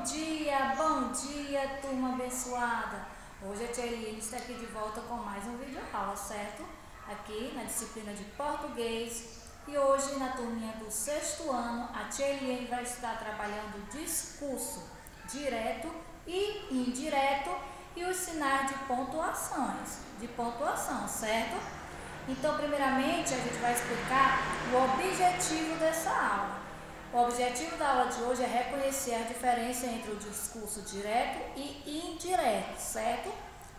Bom dia, turma abençoada! Hoje a tia Eliane está aqui de volta com mais um vídeo aula, certo? Aqui na disciplina de português. E hoje, na turminha do 6º ano, a tia Eliane vai estar trabalhando discurso direto e indireto e os sinais de pontuação, certo? Então, primeiramente, a gente vai explicar o objetivo dessa aula. O objetivo da aula de hoje é reconhecer a diferença entre o discurso direto e indireto, certo?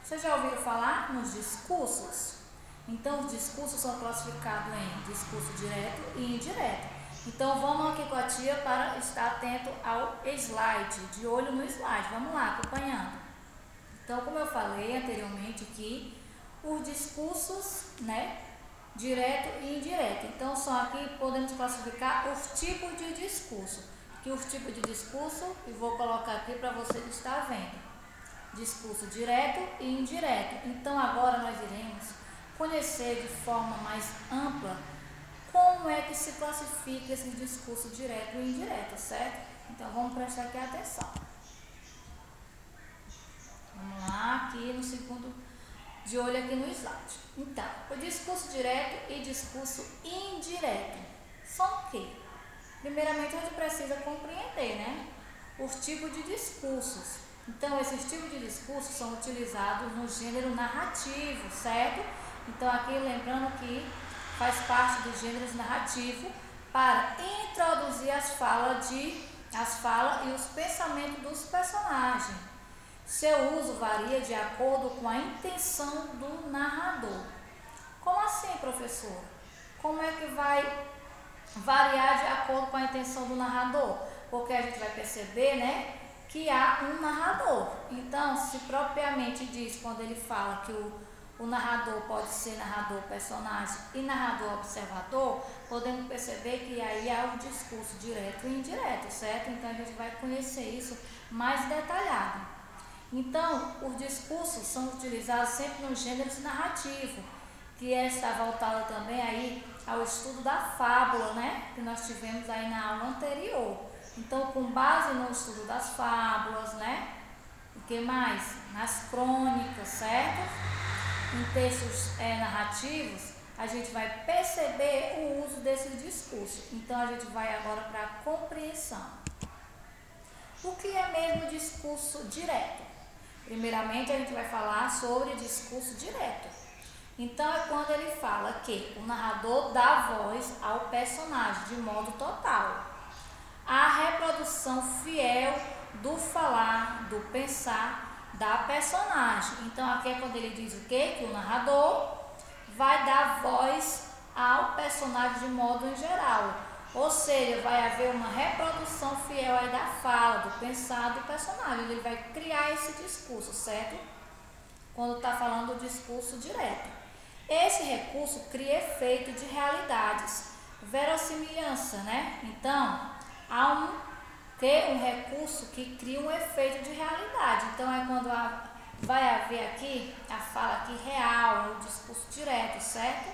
Vocês já ouviram falar nos discursos? Então, os discursos são classificados em discurso direto e indireto. Então, vamos aqui com a tia para estar atento ao slide, de olho no slide. Vamos lá, acompanhando. Então, como eu falei anteriormente aqui, os discursos, direto e indireto. Então, só aqui podemos classificar os tipos de discurso. Aqui os tipos de discurso, e vou colocar aqui para vocês estar vendo. Discurso direto e indireto. Então, agora nós iremos conhecer de forma mais ampla como é que se classifica esse discurso direto e indireto, certo? Então, vamos prestar aqui atenção. Vamos lá, aqui no segundo, de olho aqui no slide. Então, o discurso direto e discurso indireto são o quê? Primeiramente, a gente precisa compreender, os tipos de discursos. Então, esses tipos de discursos são utilizados no gênero narrativo, certo? Então, aqui lembrando que faz parte dos gêneros narrativo para introduzir as falas e os pensamentos dos personagens. Seu uso varia de acordo com a intenção do narrador. Como assim, professor? Como é que vai variar de acordo com a intenção do narrador? Porque a gente vai perceber, que há um narrador. Então, se propriamente diz, quando ele fala que o narrador pode ser narrador personagem e narrador observador, podemos perceber que aí há o discurso direto e indireto, certo? Então, a gente vai conhecer isso mais detalhado. Então, os discursos são utilizados sempre nos gêneros narrativos, que está voltado também aí ao estudo da fábula, que nós tivemos aí na aula anterior. Então, com base no estudo das fábulas, o que mais? Nas crônicas, certo? Em textos narrativos, a gente vai perceber o uso desses discursos. Então, a gente vai agora para a compreensão. O que é mesmo discurso direto? Primeiramente, a gente vai falar sobre discurso direto. Então, é quando ele fala que o narrador dá voz ao personagem de modo total. A reprodução fiel do falar, do pensar da personagem. Então, aqui é quando ele diz o quê? Que o narrador vai dar voz ao personagem de modo em geral. Ou seja, vai haver uma reprodução fiel aí da fala, do pensar do personagem. Ele vai criar esse discurso, certo? Quando está falando do discurso direto. Esse recurso cria efeito de realidades, verossimilhança, Então, há um recurso que cria um efeito de realidade. Então, é quando vai haver aqui a fala aqui real, o discurso direto, certo?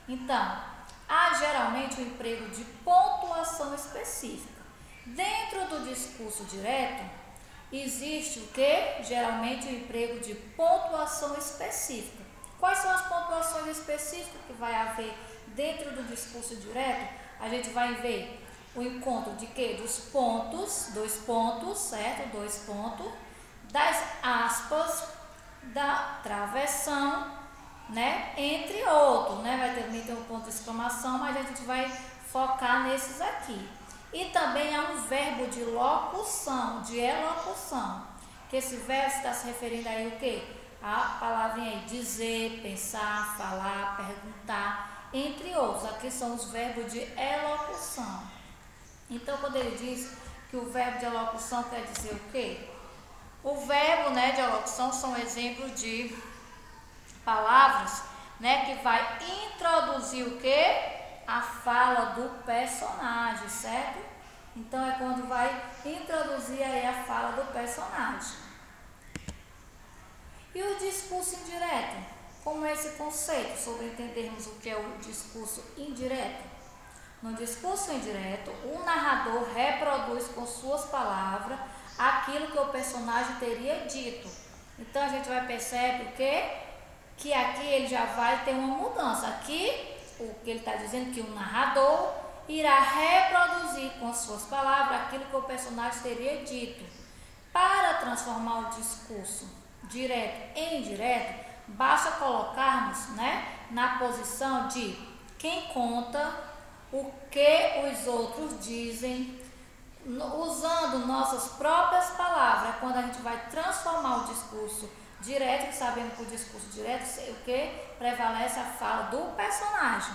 Então, há geralmente o emprego de pontuação específica. Dentro do discurso direto, existe o que? Geralmente o emprego de pontuação específica. Quais são as pontuações específicas que vai haver dentro do discurso direto? A gente vai ver o encontro de quê? Dos pontos, 2 pontos, certo? 2 pontos, das aspas, da travessão, entre outros, vai também ter um ponto de exclamação, mas a gente vai focar nesses aqui. E também há um verbo de locução, de elocução, que esse verbo está se referindo aí o quê? A palavrinha aí, dizer, pensar, falar, perguntar, entre outros. Aqui são os verbos de elocução. Então, quando ele diz que o verbo de elocução quer dizer o quê? O verbo, de elocução são exemplos de palavras, que vai introduzir o quê? A fala do personagem, certo? Então, é quando vai introduzir aí a fala do personagem. E o discurso indireto? Como é esse conceito sobre entendermos o que é o discurso indireto? No discurso indireto, o narrador reproduz com suas palavras aquilo que o personagem teria dito. Então a gente vai perceber o quê? Que aqui ele já vai ter uma mudança. Aqui, o que ele está dizendo que o narrador irá reproduzir com suas palavras aquilo que o personagem teria dito. Para transformar o discurso direto em indireto, basta colocarmos, né, na posição de quem conta o que os outros dizem, usando nossas próprias palavras. Quando a gente vai transformar o discurso direto, que sabemos que o discurso direto o que prevalece a fala do personagem.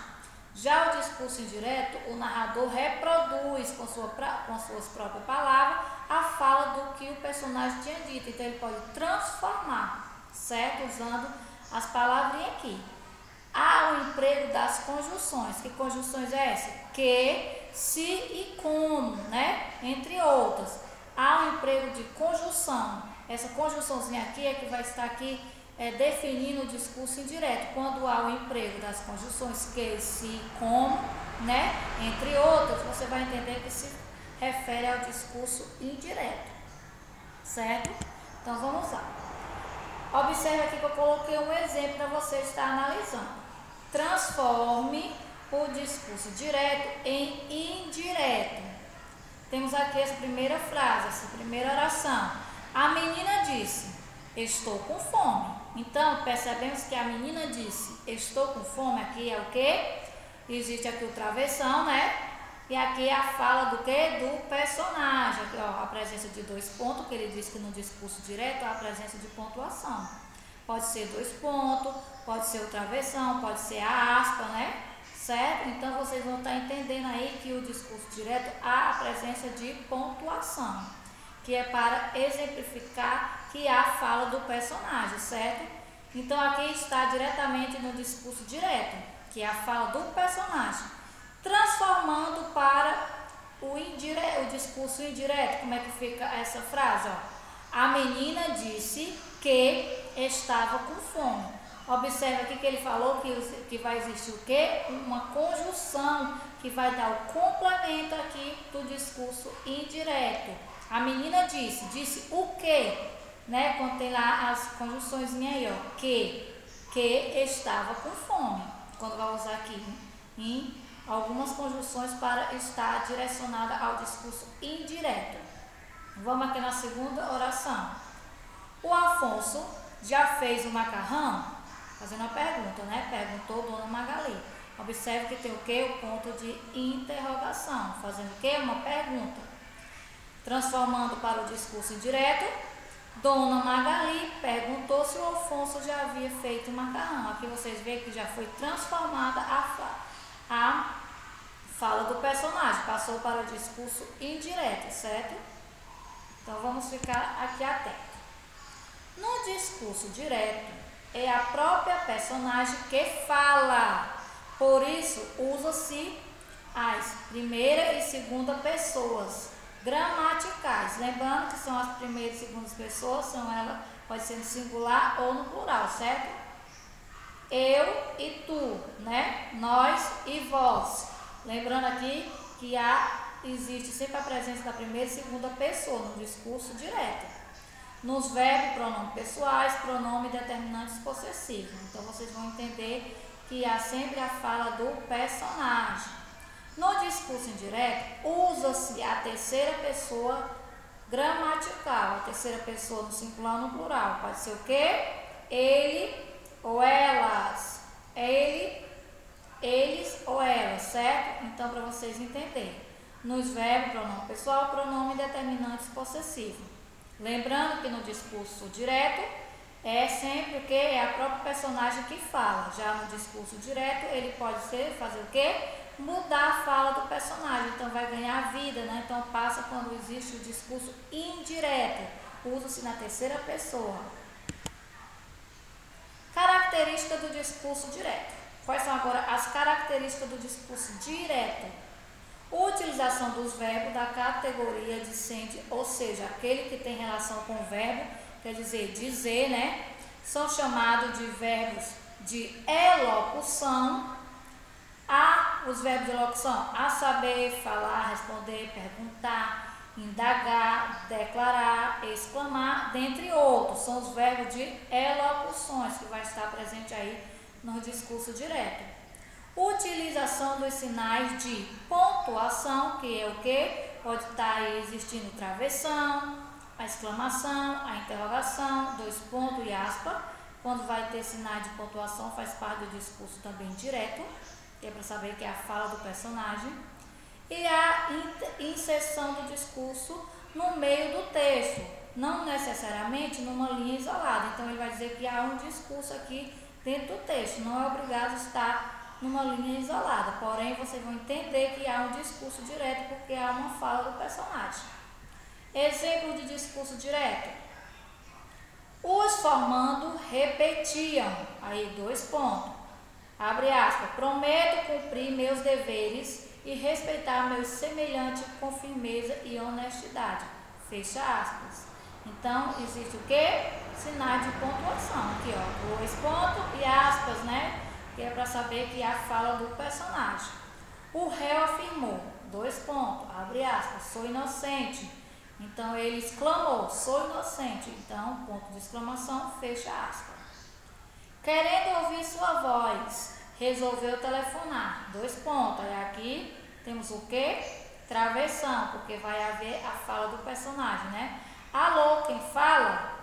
Já o discurso indireto, o narrador reproduz com suas próprias palavras a fala do que o personagem tinha dito. Então ele pode transformar, certo? Usando as palavrinhas aqui. Há o emprego das conjunções. Que conjunções é essa? Que, se e como, né? Entre outras. Há o emprego de conjunção. Essa conjunçãozinha aqui é que vai estar aqui definindo o discurso indireto. Quando há o emprego das conjunções que, se, como, né? Entre outras, você vai entender que se refere ao discurso indireto, certo? Então vamos lá. Observe aqui que eu coloquei um exemplo para você estar analisando. Transforme o discurso direto em indireto. Temos aqui essa primeira frase, essa primeira oração. A menina disse: estou com fome. Então, percebemos que a menina disse: estou com fome. Aqui é o quê? Existe aqui o travessão, né? E aqui é a fala do quê? Do personagem. Aqui, ó, a presença de 2 pontos, que ele diz que no discurso direto há a presença de pontuação. Pode ser 2 pontos, pode ser o travessão, pode ser a aspa, né? Certo? Então, vocês vão estar entendendo aí que o discurso direto há a presença de pontuação, que é para exemplificar que há a fala do personagem, certo? Então, aqui está diretamente no discurso direto, que é a fala do personagem. Transformando para o discurso indireto. Como é que fica essa frase? Ó? A menina disse que estava com fome. Observe aqui que ele falou que vai existir o quê? Uma conjunção que vai dar o complemento aqui do discurso indireto. A menina disse o quê? Né? Quando tem lá as conjunções aí, ó, que estava com fome. Quando vai usar aqui em algumas conjunções para estar direcionada ao discurso indireto. Vamos aqui na segunda oração. O Afonso já fez o macarrão? Fazendo uma pergunta, né? Perguntou Dona Magali. Observe que tem o quê? O ponto de interrogação. Fazendo o quê? Uma pergunta. Transformando para o discurso indireto, Dona Magali perguntou se o Afonso já havia feito o macarrão. Aqui vocês veem que já foi transformada a fala do personagem, passou para o discurso indireto, certo? Então vamos ficar aqui atentos. No discurso direto, é a própria personagem que fala, por isso usa-se as primeira e segunda pessoas gramaticais. Lembrando que são as primeiras e segundas pessoas, ela pode ser no singular ou no plural, certo? Eu e tu, né? Nós e vós. Lembrando aqui que existe sempre a presença da primeira e segunda pessoa no discurso direto. Nos verbos, pronomes pessoais, pronome determinantes possessivos. Então, vocês vão entender que há sempre a fala do personagem. No discurso indireto, usa-se a terceira pessoa gramatical. A terceira pessoa no singular ou no plural. Pode ser o quê? Ele ou elas. Eles ou elas, certo? Então, para vocês entenderem. Nos verbos, pronome pessoal, pronome determinantes possessivos. Lembrando que no discurso direto é sempre o que? É a própria personagem que fala. Já no discurso direto, ele pode fazer o quê? Mudar a fala do personagem. Então, vai ganhar vida, né? Então, passa quando existe o discurso indireto. Usa-se na terceira pessoa. Característica do discurso direto. Quais são agora as características do discurso direto? Utilização dos verbos da categoria dicente, ou seja, aquele que tem relação com o verbo, quer dizer, né? São chamados de verbos de elocução. Há os verbos de locução: a saber, falar, responder, perguntar, indagar, declarar, exclamar, dentre outros. São os verbos de elocuções que vai estar presente aí no discurso direto. Utilização dos sinais de pontuação, que é o que? Pode estar aí existindo travessão, a exclamação, a interrogação, dois pontos e aspa. Quando vai ter sinais de pontuação, faz parte do discurso também direto, que é para saber que é a fala do personagem. E a inserção do discurso no meio do texto, não necessariamente numa linha isolada. Então, ele vai dizer que há um discurso aqui dentro do texto, não é obrigado a estar numa linha isolada. Porém, vocês vão entender que há um discurso direto porque há uma fala do personagem. Exemplo de discurso direto. Os formando repetiam, aí dois pontos, abre aspas, prometo cumprir meus deveres e respeitar meus semelhantes com firmeza e honestidade, fecha aspas. Então, existe o que? Sinais de pontuação, aqui ó, dois pontos e aspas, né? Que é para saber que é a fala do personagem. O réu afirmou, dois pontos, abre aspas, sou inocente. Então, ele exclamou, sou inocente. Então, ponto de exclamação, fecha aspas. Querendo ouvir sua voz, resolveu telefonar. Dois pontos. Aí aqui temos o que? Travessão, porque vai haver a fala do personagem, né? Alô, quem fala?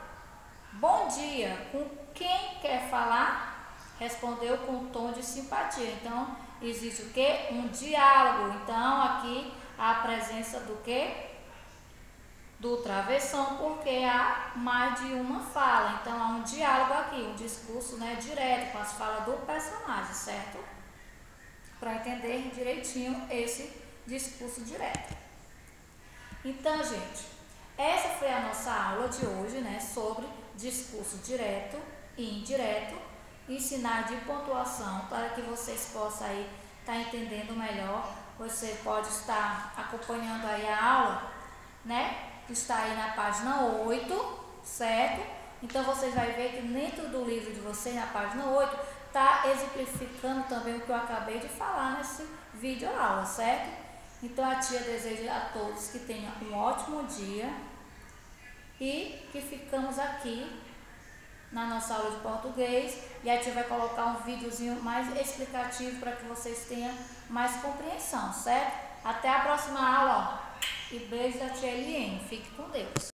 Bom dia. Com quem quer falar? Respondeu com um tom de simpatia. Então, existe o que? Um diálogo. Então, aqui há a presença do que? Do travessão, porque há mais de uma fala. Então, há um diálogo aqui, um discurso, né, direto com as falas do personagem, certo? Para entender direitinho esse discurso direto. Então, gente, essa foi a nossa aula de hoje, né, sobre discurso direto e indireto e sinais de pontuação, para que vocês possam aí estar entendendo melhor. Você pode estar acompanhando aí a aula, né, que está aí na página 8, certo? Então, vocês vão ver que dentro do livro de vocês, na página 8, está exemplificando também o que eu acabei de falar nesse vídeo aula, certo? Então, a tia deseja a todos que tenham um ótimo dia e que ficamos aqui na nossa aula de português e a tia vai colocar um videozinho mais explicativo para que vocês tenham mais compreensão, certo? Até a próxima aula, ó. E beijo da tia Eliane. Fique com Deus.